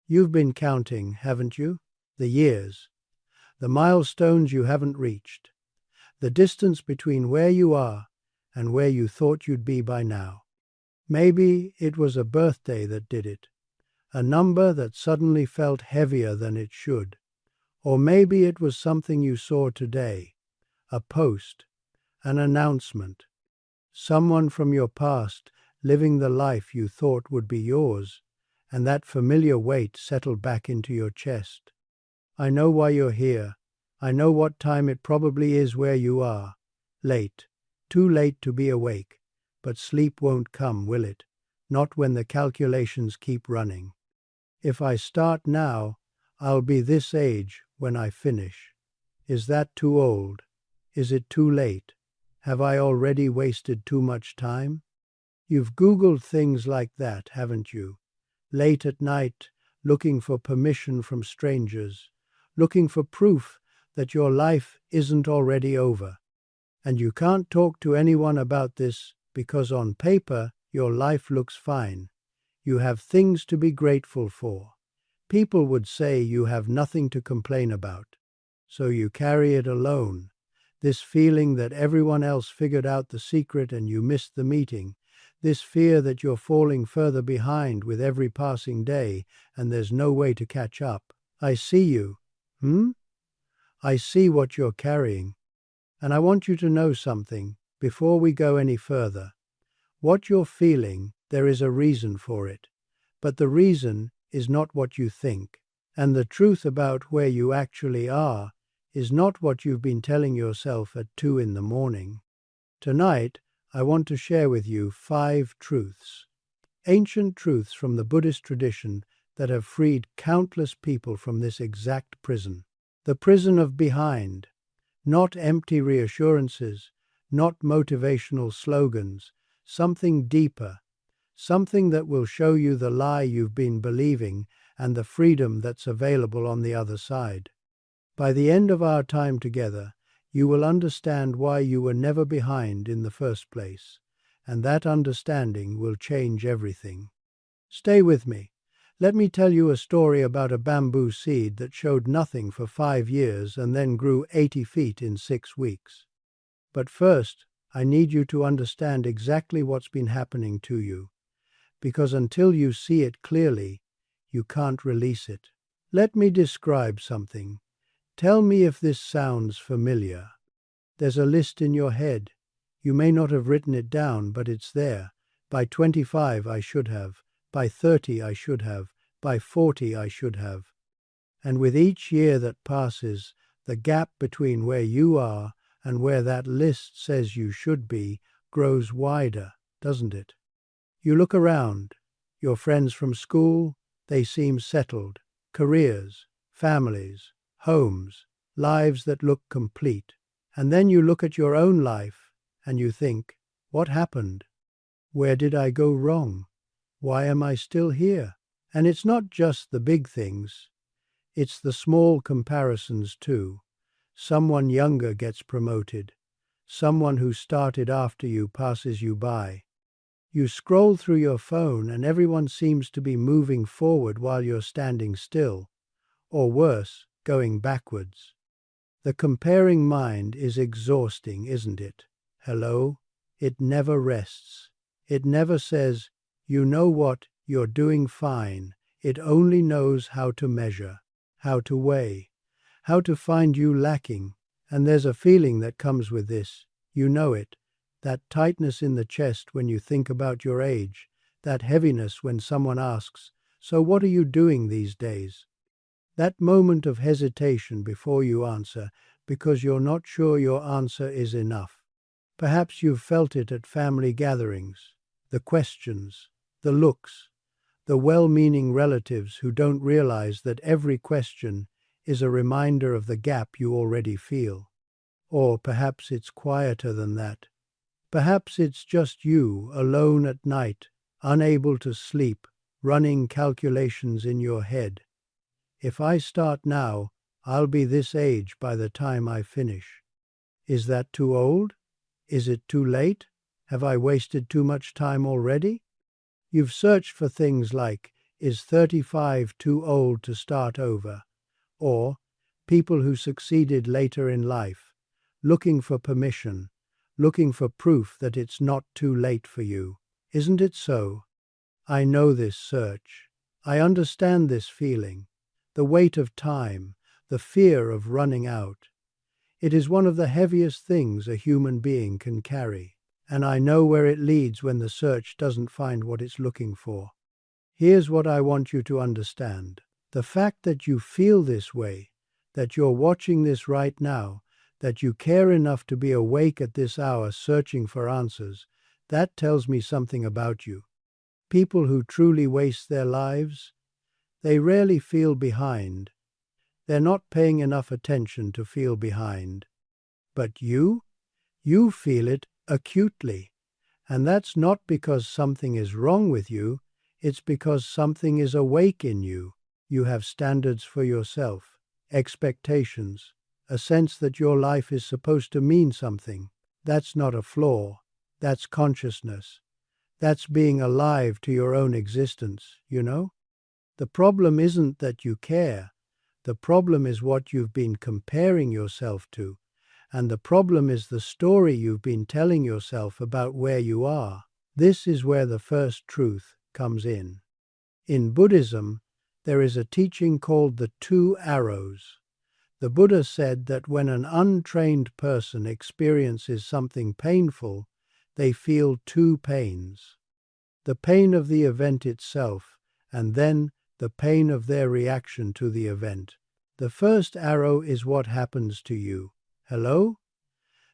You've been counting, haven't you? The years, the milestones you haven't reached, the distance between where you are and where you thought you'd be by now. Maybe it was a birthday that did it, a number that suddenly felt heavier than it should. Or maybe it was something you saw today, a post, an announcement, someone from your past living the life you thought would be yours, and that familiar weight settled back into your chest. I know why you're here. I know what time it probably is where you are. Late, too late to be awake, but sleep won't come, will it? Not when the calculations keep running. If I start now, I'll be this age when I finish. Is that too old? Is it too late? Have I already wasted too much time? You've Googled things like that, haven't you? Late at night, looking for permission from strangers, looking for proof that your life isn't already over. And you can't talk to anyone about this because on paper your life looks fine. You have things to be grateful for. People would say you have nothing to complain about. So you carry it alone, this feeling that everyone else figured out the secret and you missed the meeting, this fear that you're falling further behind with every passing day and there's no way to catch up. I see you. I see what you're carrying. And I want you to know something before we go any further. What you're feeling, there is a reason for it. But the reason is not what you think. And the truth about where you actually are is not what you've been telling yourself at 2 in the morning. Tonight, I want to share with you 5 truths. Ancient truths from the Buddhist tradition that have freed countless people from this exact prison. The prison of behind. Not empty reassurances, not motivational slogans, something deeper, something that will show you the lie you've been believing and the freedom that's available on the other side. By the end of our time together, you will understand why you were never behind in the first place, and that understanding will change everything. Stay with me. Let me tell you a story about a bamboo seed that showed nothing for 5 years and then grew 80 feet in 6 weeks. But first, I need you to understand exactly what's been happening to you, because until you see it clearly, you can't release it. Let me describe something. Tell me if this sounds familiar. There's a list in your head. You may not have written it down, but it's there. By 25 I should have. By 30 I should have. By 40 I should have. And with each year that passes, the gap between where you are and where that list says you should be grows wider, doesn't it? You look around. Your friends from school, they seem settled. Careers, families, homes, lives that look complete. And then you look at your own life and you think, what happened? Where did I go wrong? Why am I still here? And it's not just the big things. It's the small comparisons too. Someone younger gets promoted. Someone who started after you passes you by. You scroll through your phone and everyone seems to be moving forward while you're standing still. Or worse, going backwards. The comparing mind is exhausting, isn't it? Hello? It never rests. It never says, you know what, you're doing fine. It only knows how to measure, how to weigh, how to find you lacking. And there's a feeling that comes with this. You know it. That tightness in the chest when you think about your age. That heaviness when someone asks, so what are you doing these days? That moment of hesitation before you answer because you're not sure your answer is enough. Perhaps you've felt it at family gatherings. The questions, the looks, the well-meaning relatives who don't realize that every question is a reminder of the gap you already feel. Or perhaps it's quieter than that. Perhaps it's just you, alone at night, unable to sleep, running calculations in your head. If I start now, I'll be this age by the time I finish. Is that too old? Is it too late? Have I wasted too much time already? You've searched for things like, Is 35 too old to start over? Or people who succeeded later in life, looking for permission, looking for proof that it's not too late for you. Isn't it so? I know this search. I understand this feeling, the weight of time, the fear of running out. It is one of the heaviest things a human being can carry, and I know where it leads when the search doesn't find what it's looking for. Here's what I want you to understand. The fact that you feel this way, that you're watching this right now, that you care enough to be awake at this hour searching for answers, that tells me something about you. People who truly waste their lives, they rarely feel behind. They're not paying enough attention to feel behind. But you feel it acutely. And that's not because something is wrong with you, it's because something is awake in you. You have standards for yourself, expectations, a sense that your life is supposed to mean something. That's not a flaw, that's consciousness. That's being alive to your own existence, you know? The problem isn't that you care. The problem is what you've been comparing yourself to. And the problem is the story you've been telling yourself about where you are. This is where the first truth comes in. In Buddhism, there is a teaching called the two arrows. The Buddha said that when an untrained person experiences something painful, they feel two pains. The pain of the event itself, and then the pain of their reaction to the event. The first arrow is what happens to you. Hello?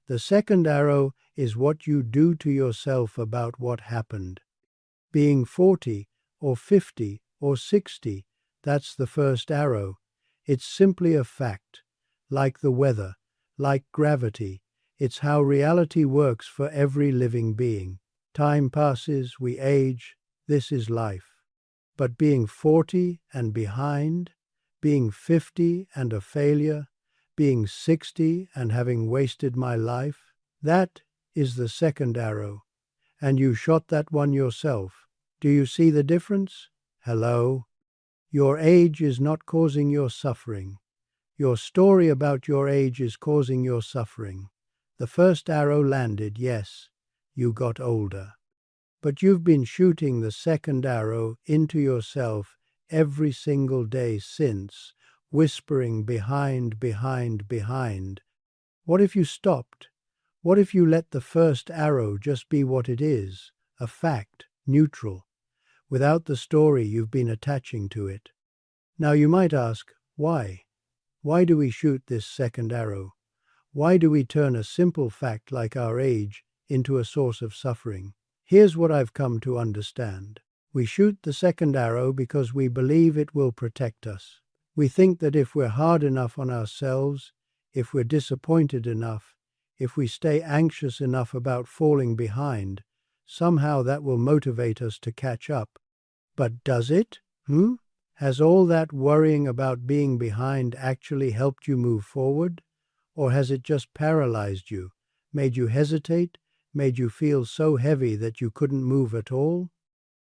The second arrow is what you do to yourself about what happened. Being 40 or 50 or 60, that's the first arrow. It's simply a fact. Like the weather, like gravity, it's how reality works for every living being. Time passes, we age, this is life. But being 40 and behind, being 50 and a failure, being 60 and having wasted my life, that is the second arrow. And you shot that one yourself. Do you see the difference? Hello? Your age is not causing your suffering. Your story about your age is causing your suffering. The first arrow landed, yes, you got older. But you've been shooting the second arrow into yourself every single day since, whispering behind, behind, behind. What if you stopped? What if you let the first arrow just be what it is, a fact, neutral, without the story you've been attaching to it? Now you might ask, why? Why do we shoot this second arrow? Why do we turn a simple fact like our age into a source of suffering? Here's what I've come to understand. We shoot the second arrow because we believe it will protect us. We think that if we're hard enough on ourselves, if we're disappointed enough, if we stay anxious enough about falling behind, somehow that will motivate us to catch up. But does it? Has all that worrying about being behind actually helped you move forward? Or has it just paralyzed you, made you hesitate, made you feel so heavy that you couldn't move at all?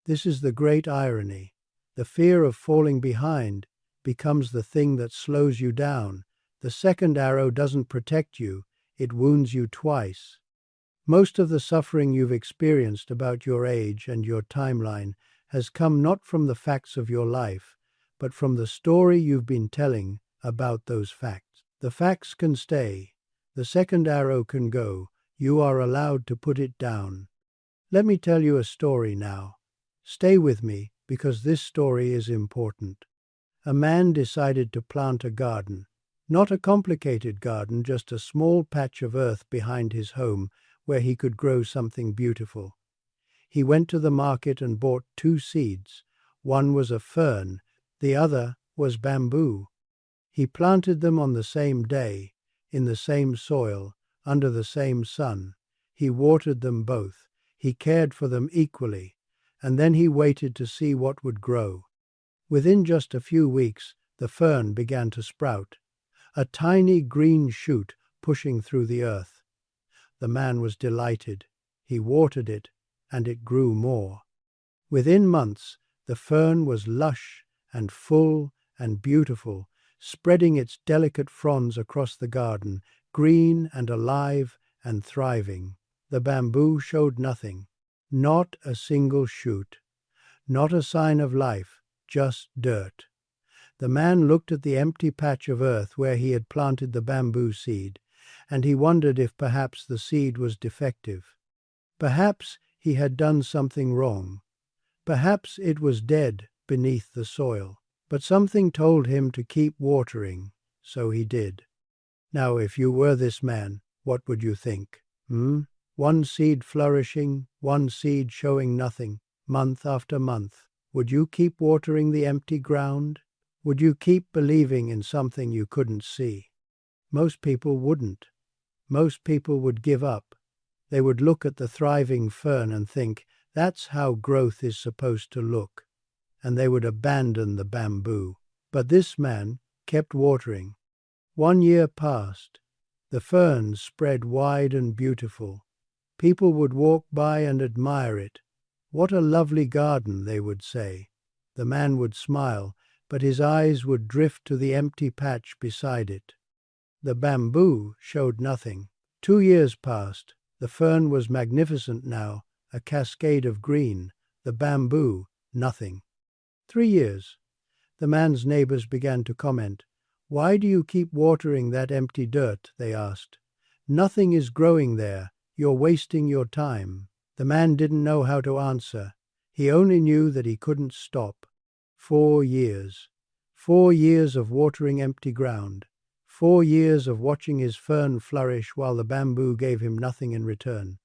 This is the great irony. The fear of falling behind becomes the thing that slows you down. The second arrow doesn't protect you, it wounds you twice. Most of the suffering you've experienced about your age and your timeline has come not from the facts of your life, but from the story you've been telling about those facts. The facts can stay. The second arrow can go. You are allowed to put it down. Let me tell you a story now. Stay with me, because this story is important. A man decided to plant a garden. Not a complicated garden, just a small patch of earth behind his home where he could grow something beautiful. He went to the market and bought 2 seeds. One was a fern, the other was bamboo. He planted them on the same day, in the same soil, under the same sun. He watered them both. He cared for them equally, and then he waited to see what would grow. Within just a few weeks, the fern began to sprout, a tiny green shoot pushing through the earth. The man was delighted. He watered it, and it grew more. Within months, The fern was lush and full and beautiful, spreading its delicate fronds across the garden, green and alive and thriving. The bamboo showed nothing, not a single shoot, not a sign of life, just dirt. The man looked at the empty patch of earth where he had planted the bamboo seed, and he wondered if perhaps the seed was defective. Perhaps he had done something wrong. Perhaps it was dead beneath the soil. But something told him to keep watering, so he did. Now, if you were this man, what would you think? One seed flourishing, one seed showing nothing, month after month. Would you keep watering the empty ground? Would you keep believing in something you couldn't see? Most people wouldn't. Most people would give up. They would look at the thriving fern and think, that's how growth is supposed to look. And they would abandon the bamboo. But this man kept watering. 1 year passed. The ferns spread wide and beautiful. People would walk by and admire it. What a lovely garden, they would say. The man would smile, but his eyes would drift to the empty patch beside it. The bamboo showed nothing. 2 years passed. The fern was magnificent now, a cascade of green. The bamboo, nothing. 3 years. The man's neighbors began to comment. Why do you keep watering that empty dirt? They asked. Nothing is growing there. You're wasting your time. The man didn't know how to answer. He only knew that he couldn't stop. 4 years. 4 years of watering empty ground. 4 years of watching his fern flourish while the bamboo gave him nothing in return.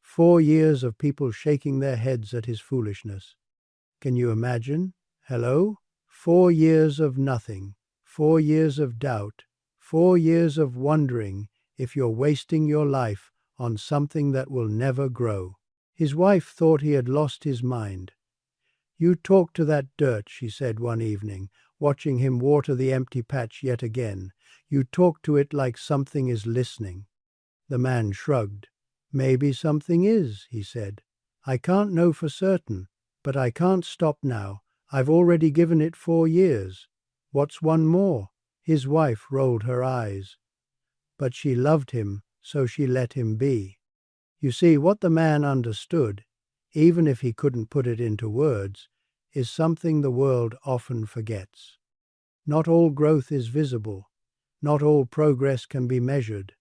4 years of people shaking their heads at his foolishness. Can you imagine? Hello? 4 years of nothing. 4 years of doubt. 4 years of wondering if you're wasting your life on something that will never grow. His wife thought he had lost his mind. You talk to that dirt, she said one evening, watching him water the empty patch yet again. You talk to it like something is listening. The man shrugged. Maybe something is, he said. I can't know for certain, but I can't stop now. I've already given it 4 years. What's one more? His wife rolled her eyes. But she loved him, so she let him be. You see, what the man understood, even if he couldn't put it into words, is something the world often forgets. Not all growth is visible. Not all progress can be measured.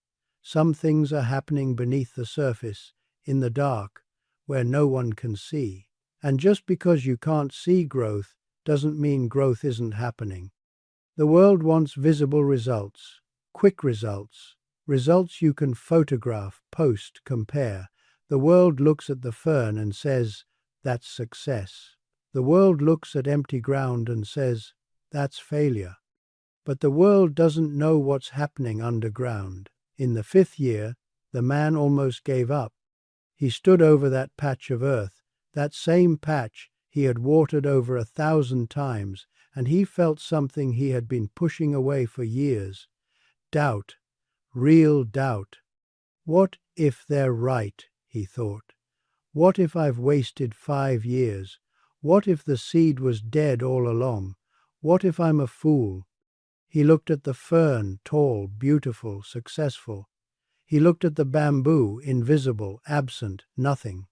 Some things are happening beneath the surface, in the dark, where no one can see. And just because you can't see growth doesn't mean growth isn't happening. The world wants visible results, quick results, results you can photograph, post, compare. The world looks at the fern and says, that's success. The world looks at empty ground and says, that's failure. But the world doesn't know what's happening underground. In the 5th year, the man almost gave up. He stood over that patch of earth, that same patch he had watered over 1,000 times, and he felt something he had been pushing away for years. Doubt, real doubt. What if they're right, he thought. What if I've wasted 5 years? What if the seed was dead all along? What if I'm a fool? He looked at the fern, tall, beautiful, successful. He looked at the bamboo, invisible, absent, nothing.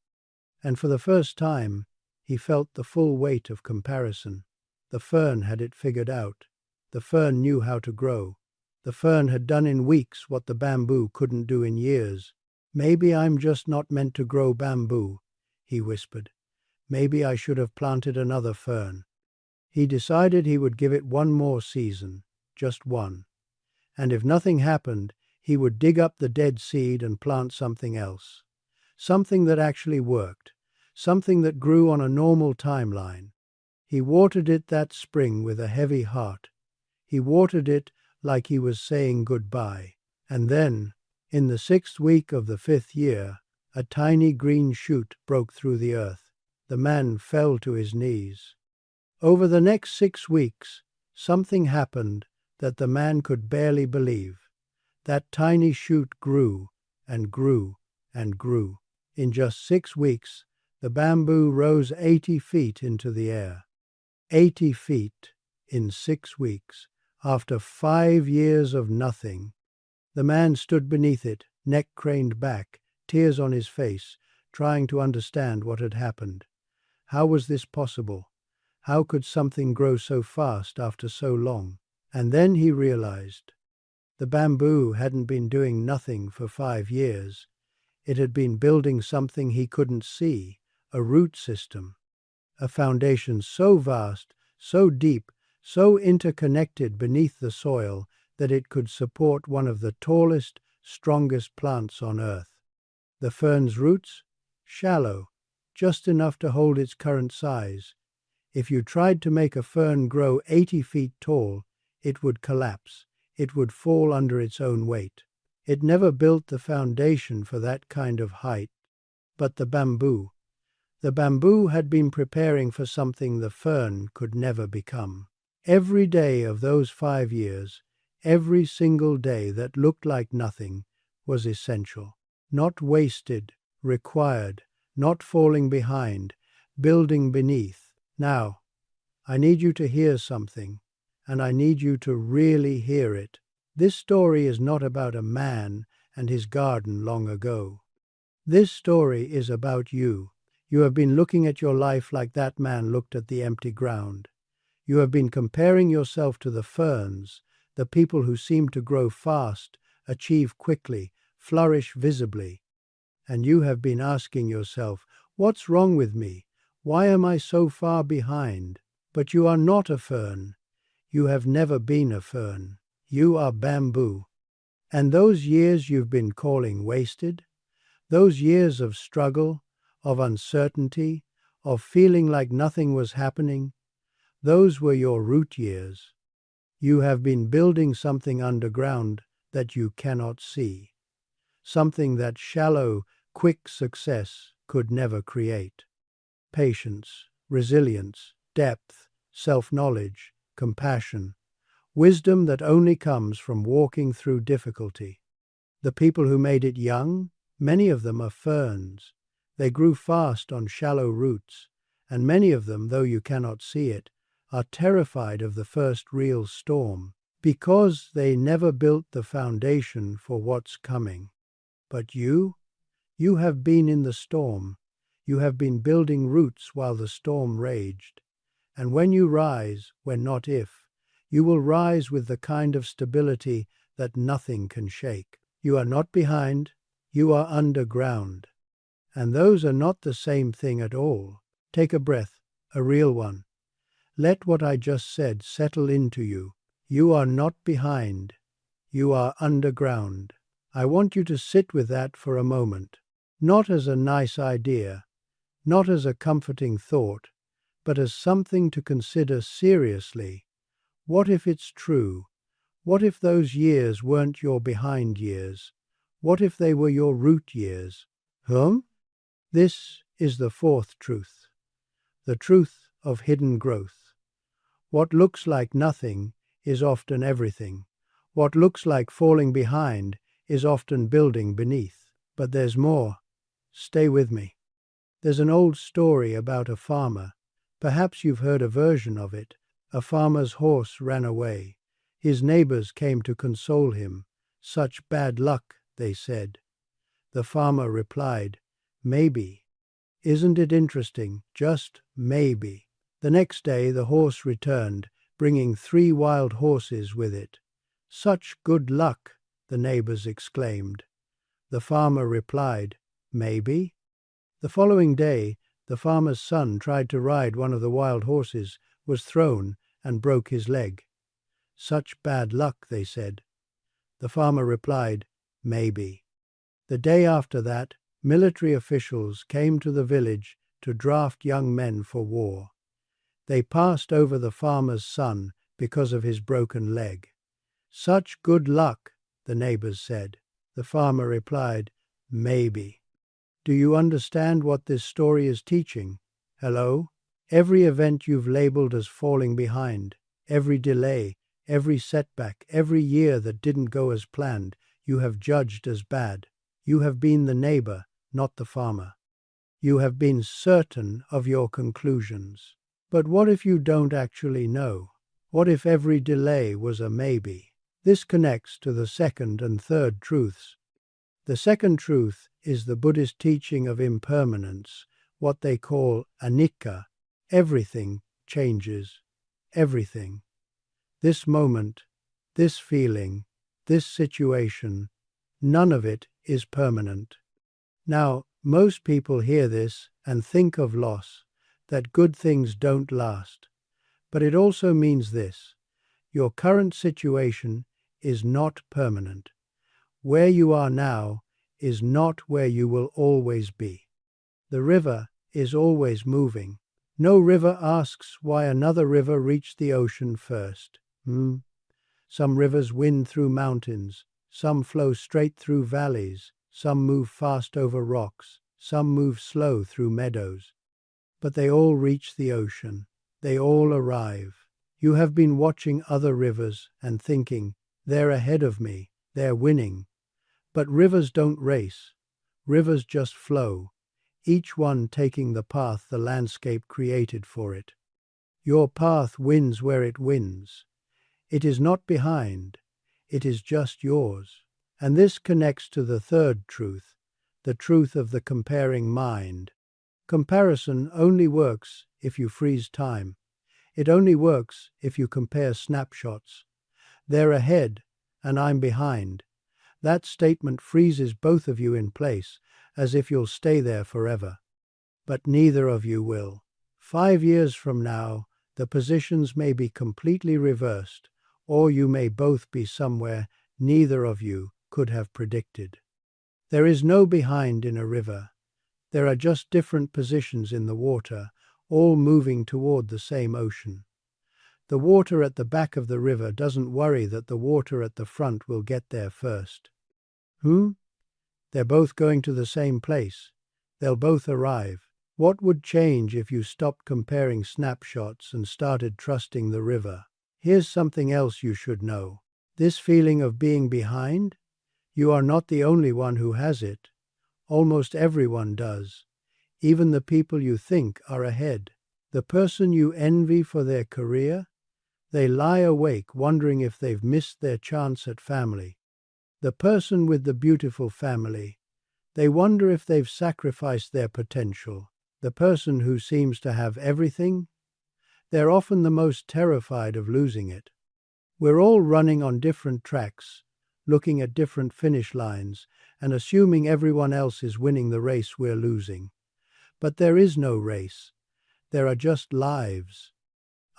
And for the first time, he felt the full weight of comparison. The fern had it figured out. The fern knew how to grow. The fern had done in weeks what the bamboo couldn't do in years. Maybe I'm just not meant to grow bamboo, he whispered. Maybe I should have planted another fern. He decided he would give it 1 more season, just 1. And if nothing happened, he would dig up the dead seed and plant something else. Something that actually worked. Something that grew on a normal timeline. He watered it that spring with a heavy heart. He watered it like he was saying goodbye. And then, in the 6th week of the 5th year, a tiny green shoot broke through the earth. The man fell to his knees. Over the next 6 weeks, something happened that the man could barely believe. That tiny shoot grew and grew and grew. In just 6 weeks, the bamboo rose 80 feet into the air. 80 feet in 6 weeks, after 5 years of nothing. The man stood beneath it, neck craned back, tears on his face, trying to understand what had happened. How was this possible? How could something grow so fast after so long? And then he realized. The bamboo hadn't been doing nothing for 5 years. It had been building something he couldn't see, a root system. A foundation so vast, so deep, so interconnected beneath the soil that it could support one of the tallest, strongest plants on earth. The fern's roots? Shallow, just enough to hold its current size. If you tried to make a fern grow 80 feet tall, it would collapse. It would fall under its own weight. It never built the foundation for that kind of height. But the bamboo had been preparing for something the fern could never become. Every day of those 5 years, every single day that looked like nothing, was essential. Not wasted, required, not falling behind, building beneath. Now, I need you to hear something, and I need you to really hear it. This story is not about a man and his garden long ago. This story is about you. You have been looking at your life like that man looked at the empty ground. You have been comparing yourself to the ferns, the people who seem to grow fast, achieve quickly, flourish visibly. And you have been asking yourself, what's wrong with me? Why am I so far behind? But you are not a fern. You have never been a fern. You are bamboo. And those years you've been calling wasted, those years of struggle, of uncertainty, of feeling like nothing was happening, those were your root years. You have been building something underground that you cannot see, something that shallow, quick success could never create. Patience, resilience, depth, self-knowledge, compassion, wisdom that only comes from walking through difficulty. The people who made it young, many of them are ferns. They grew fast on shallow roots, and many of them, though you cannot see it, are terrified of the first real storm, because they never built the foundation for what's coming. But you have been in the storm. You have been building roots while the storm raged. And when you rise, when not if, you will rise with the kind of stability that nothing can shake. You are not behind, you are underground. And those are not the same thing at all. Take a breath, a real one. Let what I just said settle into you. You are not behind, you are underground. I want you to sit with that for a moment, not as a nice idea, not as a comforting thought, but as something to consider seriously. What if it's true? What if those years weren't your behind years? What if they were your root years? This is the fourth truth, the truth of hidden growth. What looks like nothing is often everything. What looks like falling behind is often building beneath. But there's more. Stay with me. There's an old story about a farmer. Perhaps you've heard a version of it. A farmer's horse ran away. His neighbors came to console him. Such bad luck, they said. The farmer replied, maybe. Isn't it interesting? Just maybe. The next day the horse returned, bringing 3 wild horses with it. Such good luck, the neighbors exclaimed. The farmer replied, maybe. The following day, the farmer's son tried to ride one of the wild horses, was thrown, and broke his leg. Such bad luck, they said. The farmer replied, maybe. The day after that, military officials came to the village to draft young men for war. They passed over the farmer's son because of his broken leg. Such good luck, the neighbors said. The farmer replied, maybe. Do you understand what this story is teaching? Hello? Every event you've labeled as falling behind, every delay, every setback, every year that didn't go as planned, you have judged as bad. You have been the neighbor, not the farmer. You have been certain of your conclusions. But what if you don't actually know? What if every delay was a maybe? This connects to the second and third truths. The second truth is the Buddhist teaching of impermanence, what they call anicca. Everything changes. Everything. This moment, this feeling, this situation, none of it is permanent. Now, most people hear this and think of loss, that good things don't last. But it also means this: your current situation is not permanent. Where you are now is not where you will always be. The river is always moving. No river asks why another river reached the ocean first. Some rivers wind through mountains, some flow straight through valleys, some move fast over rocks, some move slow through meadows. But they all reach the ocean. They all arrive. You have been watching other rivers and thinking, they're ahead of me, they're winning. But rivers don't race. Rivers just flow, each one taking the path the landscape created for it. Your path wins where it wins. It is not behind. It is just yours. And this connects to the third truth, the truth of the comparing mind. Comparison only works if you freeze time. It only works if you compare snapshots. They're ahead, and I'm behind. That statement freezes both of you in place, as if you'll stay there forever. But neither of you will. 5 years from now, the positions may be completely reversed, or you may both be somewhere neither of you could have predicted. There is no behind in a river. There are just different positions in the water, all moving toward the same ocean. The water at the back of the river doesn't worry that the water at the front will get there first. They're both going to the same place. They'll both arrive. What would change if you stopped comparing snapshots and started trusting the river? Here's something else you should know. This feeling of being behind? You are not the only one who has it. Almost everyone does. Even the people you think are ahead. The person you envy for their career? They lie awake wondering if they've missed their chance at family. The person with the beautiful family? They wonder if they've sacrificed their potential. The person who seems to have everything? They're often the most terrified of losing it. We're all running on different tracks, looking at different finish lines, and assuming everyone else is winning the race we're losing. But there is no race. There are just lives,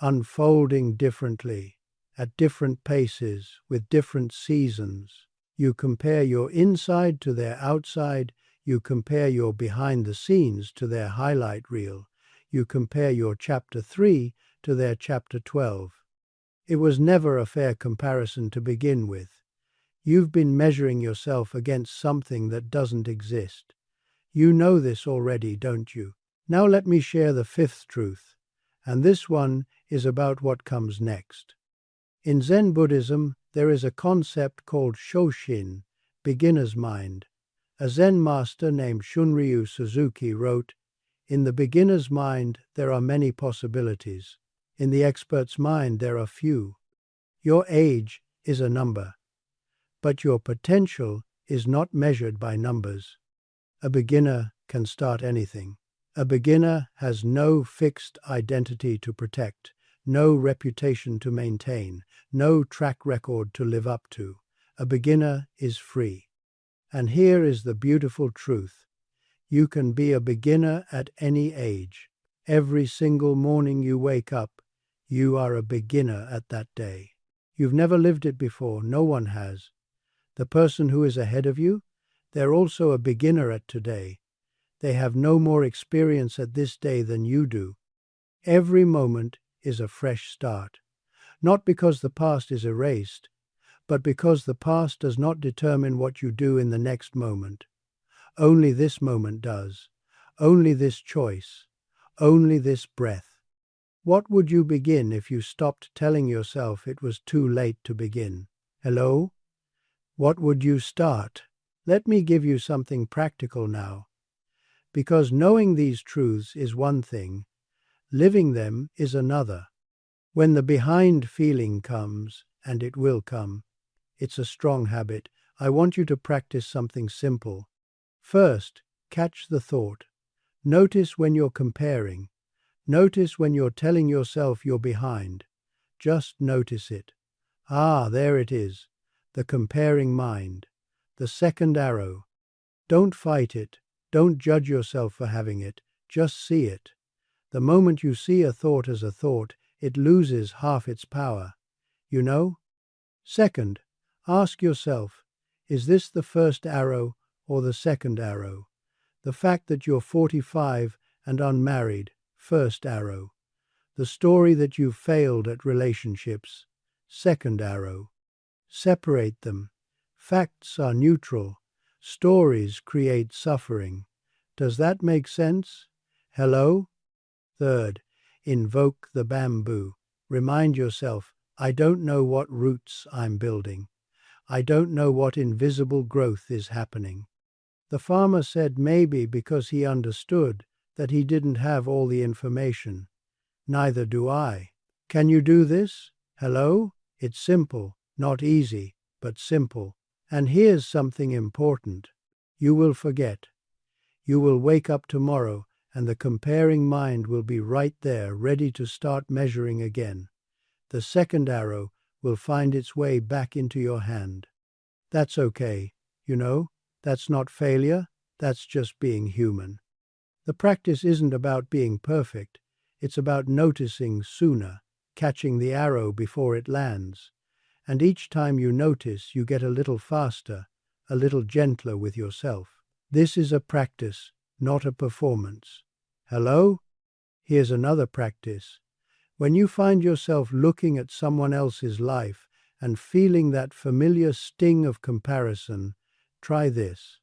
unfolding differently, at different paces, with different seasons. You compare your inside to their outside. You compare your behind the scenes to their highlight reel. You compare your chapter 3 to their chapter 12. It was never a fair comparison to begin with. You've been measuring yourself against something that doesn't exist. You know this already, don't you? Now let me share the fifth truth, and this one is about what comes next. In Zen Buddhism, there is a concept called Shoshin, beginner's mind. A Zen master named Shunryu Suzuki wrote, "In the beginner's mind, there are many possibilities. In the expert's mind, there are few. Your age is a number, but your potential is not measured by numbers. A beginner can start anything. A beginner has no fixed identity to protect, no reputation to maintain, no track record to live up to. A beginner is free. And here is the beautiful truth. You can be a beginner at any age. Every single morning you wake up, you are a beginner at that day. You've never lived it before, no one has. The person who is ahead of you, they're also a beginner at today. They have no more experience at this day than you do. Every moment is a fresh start. Not because the past is erased, but because the past does not determine what you do in the next moment. Only this moment does. Only this choice. Only this breath. What would you begin if you stopped telling yourself it was too late to begin? Hello? What would you start? Let me give you something practical now. Because knowing these truths is one thing, Living them is another. When the behind feeling comes, and it will come, it's a strong habit, I want you to practice something simple. First, catch the thought. Notice when you're comparing. Notice when you're telling yourself you're behind. Just notice it. Ah, there it is. The comparing mind. The second arrow. Don't fight it. Don't judge yourself for having it. Just see it. The moment you see a thought as a thought, it loses half its power. You know? Second, ask yourself, is this the first arrow or the second arrow? The fact that you're 45 and unmarried, first arrow. The story that you've failed at relationships, second arrow. Separate them. Facts are neutral. Stories create suffering. Does that make sense? Hello? Third, invoke the bamboo. Remind yourself, I don't know what roots I'm building. I don't know what invisible growth is happening. The farmer said maybe because he understood that he didn't have all the information. Neither do I. Can you do this? Hello? It's simple, not easy, but simple. And here's something important. You will forget. You will wake up tomorrow and the comparing mind will be right there, ready to start measuring again. The second arrow will find its way back into your hand. That's okay, you know, that's not failure, that's just being human. The practice isn't about being perfect, it's about noticing sooner, catching the arrow before it lands. And each time you notice, you get a little faster, a little gentler with yourself. This is a practice, not a performance. Hello? Here's another practice. When you find yourself looking at someone else's life and feeling that familiar sting of comparison, try this.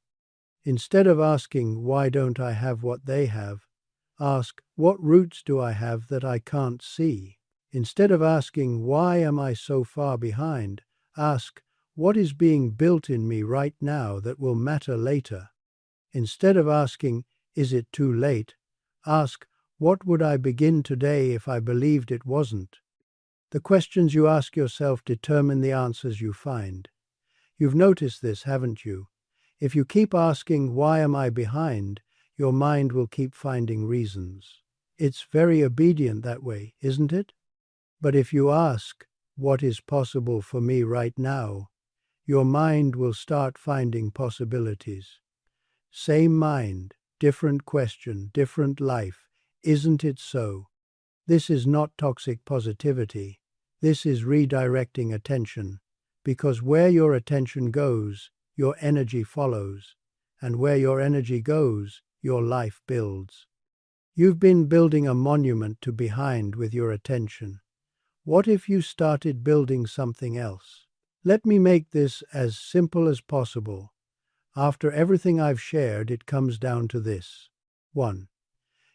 Instead of asking, why don't I have what they have, ask, what roots do I have that I can't see? Instead of asking, why am I so far behind, ask, what is being built in me right now that will matter later? Instead of asking, is it too late, ask, what would I begin today if I believed it wasn't? The questions you ask yourself determine the answers you find. You've noticed this, haven't you? If you keep asking, why am I behind, your mind will keep finding reasons. It's very obedient that way, isn't it? But if you ask, what is possible for me right now, your mind will start finding possibilities. Same mind, different question, different life. Isn't it so? This is not toxic positivity. This is redirecting attention. Because where your attention goes, your energy follows. And where your energy goes, your life builds. You've been building a monument to behind with your attention. What if you started building something else? Let me make this as simple as possible. After everything I've shared, it comes down to this. 1.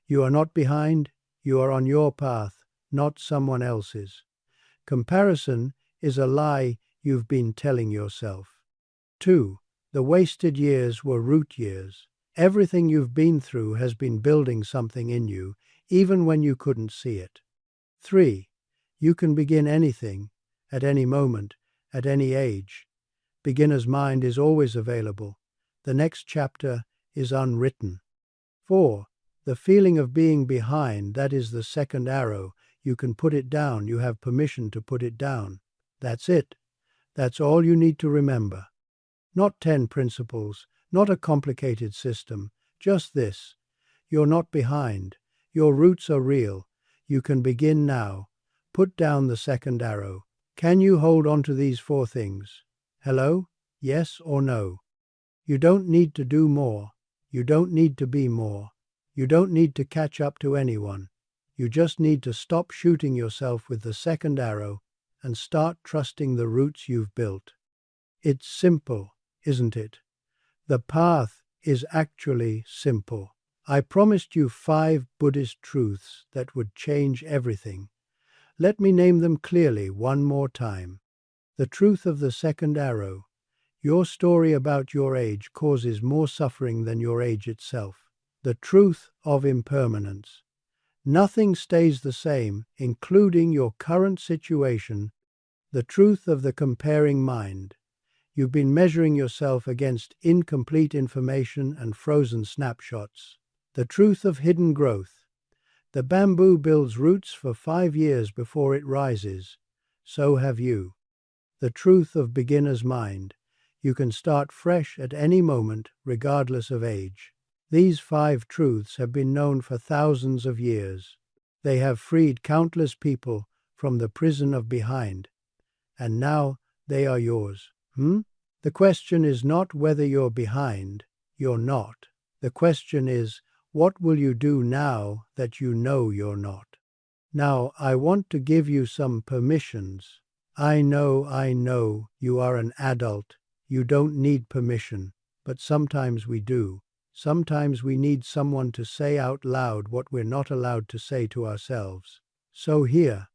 You are not behind, you are on your path, not someone else's. Comparison is a lie you've been telling yourself. 2. The wasted years were root years. Everything you've been through has been building something in you, even when you couldn't see it. 3. You can begin anything, at any moment, at any age. Beginner's mind is always available. The next chapter is unwritten. 4. The feeling of being behind, that is the second arrow. You can put it down. You have permission to put it down. That's it. That's all you need to remember. Not 10 principles, not a complicated system, just this. You're not behind. Your roots are real. You can begin now. Put down the second arrow. Can you hold on to these 4 things? Hello? Yes or no? You don't need to do more. You don't need to be more. You don't need to catch up to anyone. You just need to stop shooting yourself with the second arrow and start trusting the roots you've built. It's simple, isn't it? The path is actually simple. I promised you 5 Buddhist truths that would change everything. Let me name them clearly one more time. The truth of the second arrow. Your story about your age causes more suffering than your age itself. The truth of impermanence. Nothing stays the same, including your current situation. The truth of the comparing mind. You've been measuring yourself against incomplete information and frozen snapshots. The truth of hidden growth. The bamboo builds roots for 5 years before it rises. So have you. The truth of beginner's mind. You can start fresh at any moment, regardless of age. These 5 truths have been known for thousands of years. They have freed countless people from the prison of behind. And now they are yours. The question is not whether you're behind. You're not. The question is, what will you do now that you know you're not? Now, I want to give you some permissions. I know, you are an adult. You don't need permission, but sometimes we do. Sometimes we need someone to say out loud what we're not allowed to say to ourselves. So here,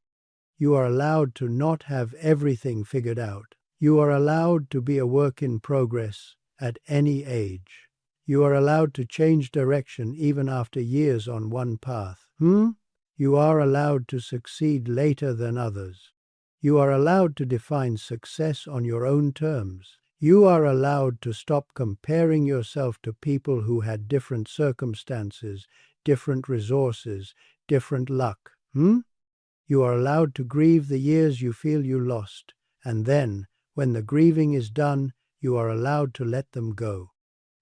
you are allowed to not have everything figured out. You are allowed to be a work in progress at any age. You are allowed to change direction even after years on one path. You are allowed to succeed later than others. You are allowed to define success on your own terms. You are allowed to stop comparing yourself to people who had different circumstances, different resources, different luck. You are allowed to grieve the years you feel you lost, and then, when the grieving is done, you are allowed to let them go.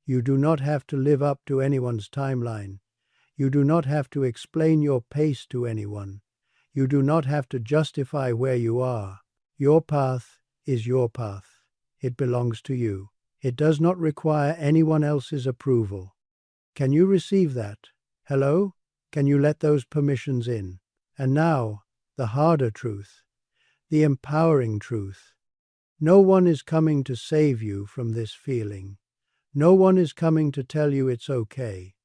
You do not have to live up to anyone's timeline. You do not have to explain your pace to anyone. You do not have to justify where you are. Your path is your path. It belongs to you. It does not require anyone else's approval. Can you receive that? Hello? Can you let those permissions in? And now, the harder truth, the empowering truth. No one is coming to save you from this feeling. No one is coming to tell you it's okay.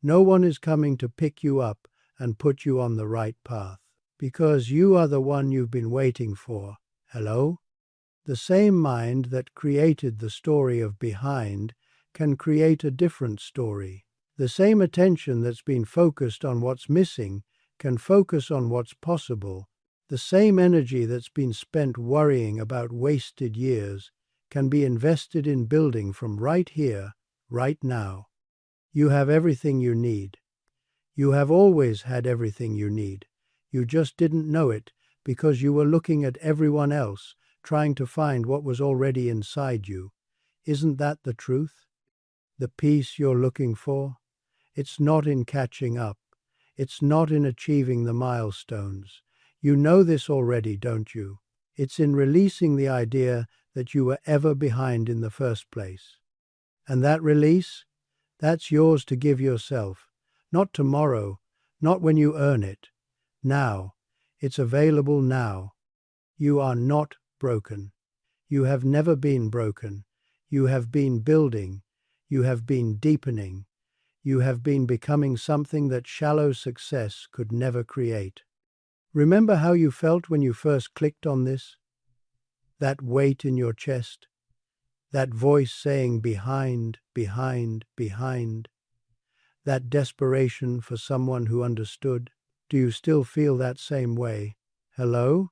No one is coming to pick you up and put you on the right path. Because you are the one you've been waiting for. Hello? The same mind that created the story of behind can create a different story. The same attention that's been focused on what's missing can focus on what's possible. The same energy that's been spent worrying about wasted years can be invested in building from right here, right now. You have everything you need. You have always had everything you need. You just didn't know it because you were looking at everyone else, trying to find what was already inside you. Isn't that the truth? The peace you're looking for? It's not in catching up. It's not in achieving the milestones. You know this already, don't you? It's in releasing the idea that you were ever behind in the first place. And that release? That's yours to give yourself. Not tomorrow, not when you earn it. Now. It's available now. You are not broken. You have never been broken. You have been building. You have been deepening. You have been becoming something that shallow success could never create. Remember how you felt when you first clicked on this? That weight in your chest? That voice saying behind, behind, behind? That desperation for someone who understood? Do you still feel that same way? Hello?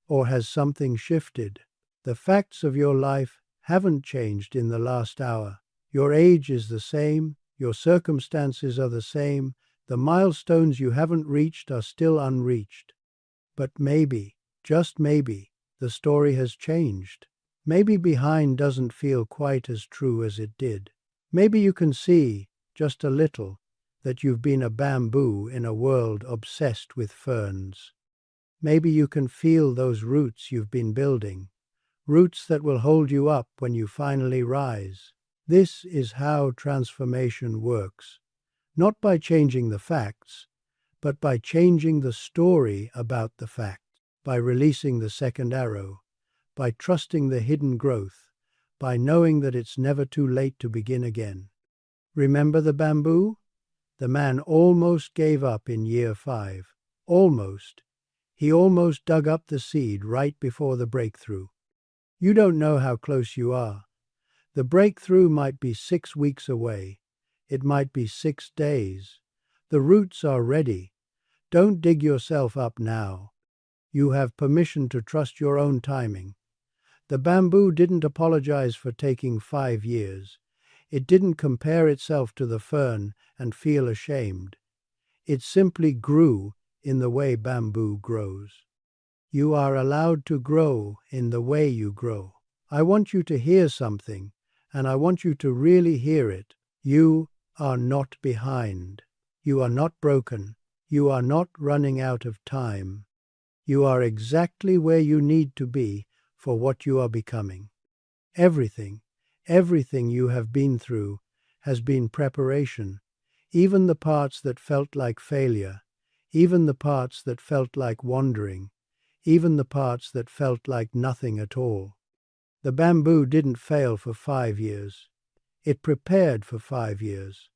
Or has something shifted? The facts of your life haven't changed in the last hour. Your age is the same, your circumstances are the same, the milestones you haven't reached are still unreached. But maybe, just maybe, the story has changed. Maybe behind doesn't feel quite as true as it did. Maybe you can see, just a little, that you've been a bamboo in a world obsessed with ferns. Maybe you can feel those roots you've been building, roots that will hold you up when you finally rise. This is how transformation works, not by changing the facts, but by changing the story about the fact, by releasing the second arrow, by trusting the hidden growth, by knowing that it's never too late to begin again. Remember the bamboo? The man almost gave up in year 5. Almost. He almost dug up the seed right before the breakthrough. You don't know how close you are. The breakthrough might be 6 weeks away. It might be 6 days. The roots are ready. Don't dig yourself up now. You have permission to trust your own timing. The bamboo didn't apologize for taking 5 years. It didn't compare itself to the fern and feel ashamed. It simply grew in the way bamboo grows. You are allowed to grow in the way you grow. I want you to hear something, and I want you to really hear it. You are not behind. You are not broken. You are not running out of time. You are exactly where you need to be for what you are becoming. Everything you have been through has been preparation, even the parts that felt like failure, even the parts that felt like wandering, even the parts that felt like nothing at all. The bamboo didn't fail for 5 years. It prepared for 5 years.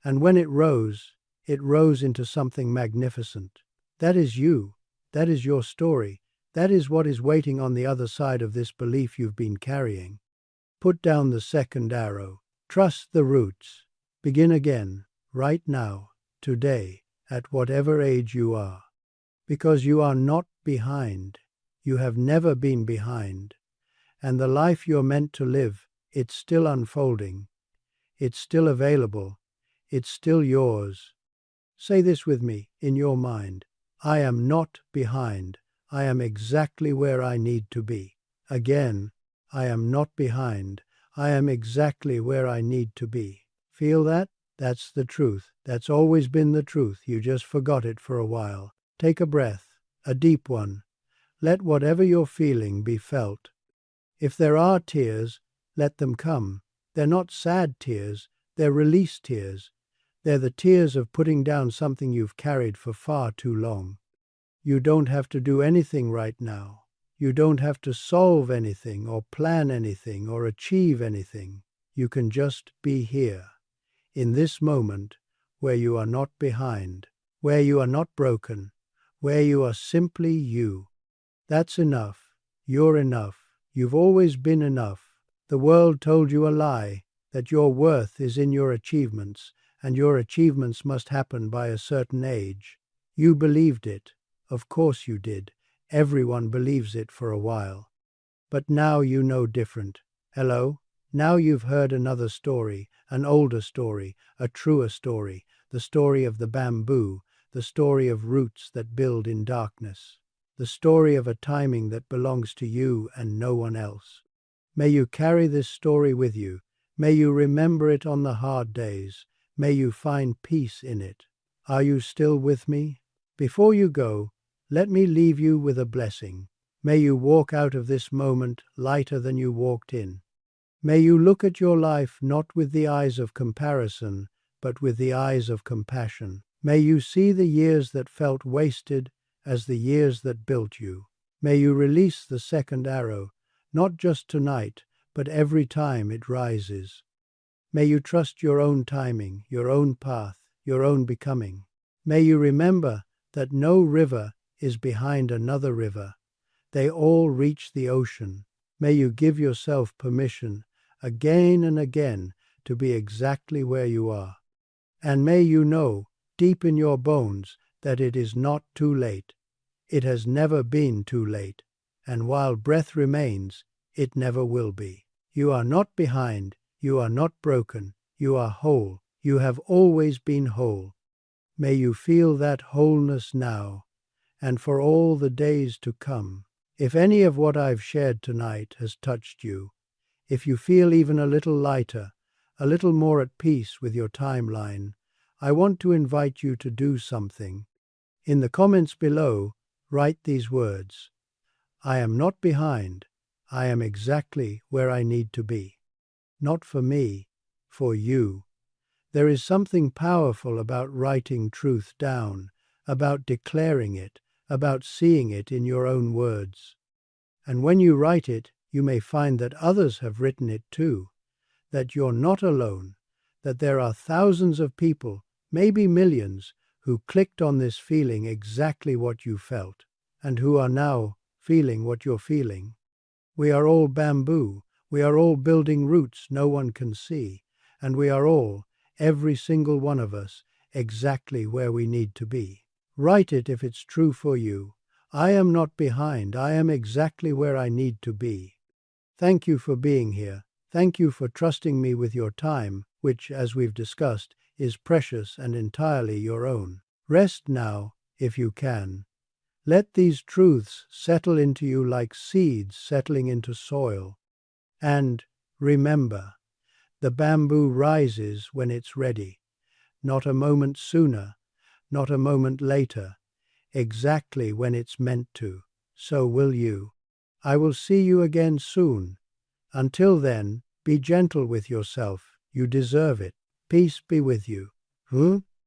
And when it rose into something magnificent. That is you. That is your story. That is what is waiting on the other side of this belief you've been carrying. Put down the second arrow. Trust the roots. Begin again, right now, today, at whatever age you are. Because you are not behind. You have never been behind. And the life you're meant to live, it's still unfolding. It's still available. It's still yours. Say this with me in your mind. I am not behind. I am exactly where I need to be. Again, I am not behind. I am exactly where I need to be. Feel that? That's the truth. That's always been the truth. You just forgot it for a while. Take a breath, a deep one. Let whatever you're feeling be felt. If there are tears, let them come. They're not sad tears. They're release tears. They're the tears of putting down something you've carried for far too long. You don't have to do anything right now. You don't have to solve anything or plan anything or achieve anything. You can just be here, in this moment, where you are not behind, where you are not broken, where you are simply you. That's enough. You're enough. You've always been enough. The world told you a lie, that your worth is in your achievements, and your achievements must happen by a certain age. You believed it. Of course you did. Everyone believes it for a while. But now you know different. Hello? Now you've heard another story, an older story, a truer story, the story of the bamboo, the story of roots that build in darkness, the story of a timing that belongs to you and no one else. May you carry this story with you. May you remember it on the hard days. May you find peace in it. Are you still with me? Before you go, let me leave you with a blessing. May you walk out of this moment lighter than you walked in. May you look at your life not with the eyes of comparison, but with the eyes of compassion. May you see the years that felt wasted as the years that built you. May you release the second arrow, not just tonight, but every time it rises. May you trust your own timing, your own path, your own becoming. May you remember that no river is behind another river. They all reach the ocean. May you give yourself permission again and again to be exactly where you are. And may you know, deep in your bones, that it is not too late. It has never been too late. And while breath remains, it never will be. You are not behind. You are not broken. You are whole. You have always been whole. May you feel that wholeness now, and for all the days to come. If any of what I've shared tonight has touched you, if you feel even a little lighter, a little more at peace with your timeline, I want to invite you to do something. In the comments below, write these words: I am not behind. I am exactly where I need to be. Not for me, for you. There is something powerful about writing truth down, about declaring it, about seeing it in your own words. And when you write it, you may find that others have written it too, that you're not alone, that there are thousands of people, maybe millions, who clicked on this feeling exactly what you felt, and who are now feeling what you're feeling. We are all bamboo. We are all building roots no one can see, and we are all, every single one of us, exactly where we need to be. Write it if it's true for you. I am not behind. I am exactly where I need to be. Thank you for being here. Thank you for trusting me with your time, which, as we've discussed, is precious and entirely your own. Rest now, if you can. Let these truths settle into you like seeds settling into soil. And remember, the bamboo rises when it's ready, not a moment sooner, not a moment later, exactly when it's meant to. So will you. I will see you again soon. Until then, be gentle with yourself. You deserve it. Peace be with you.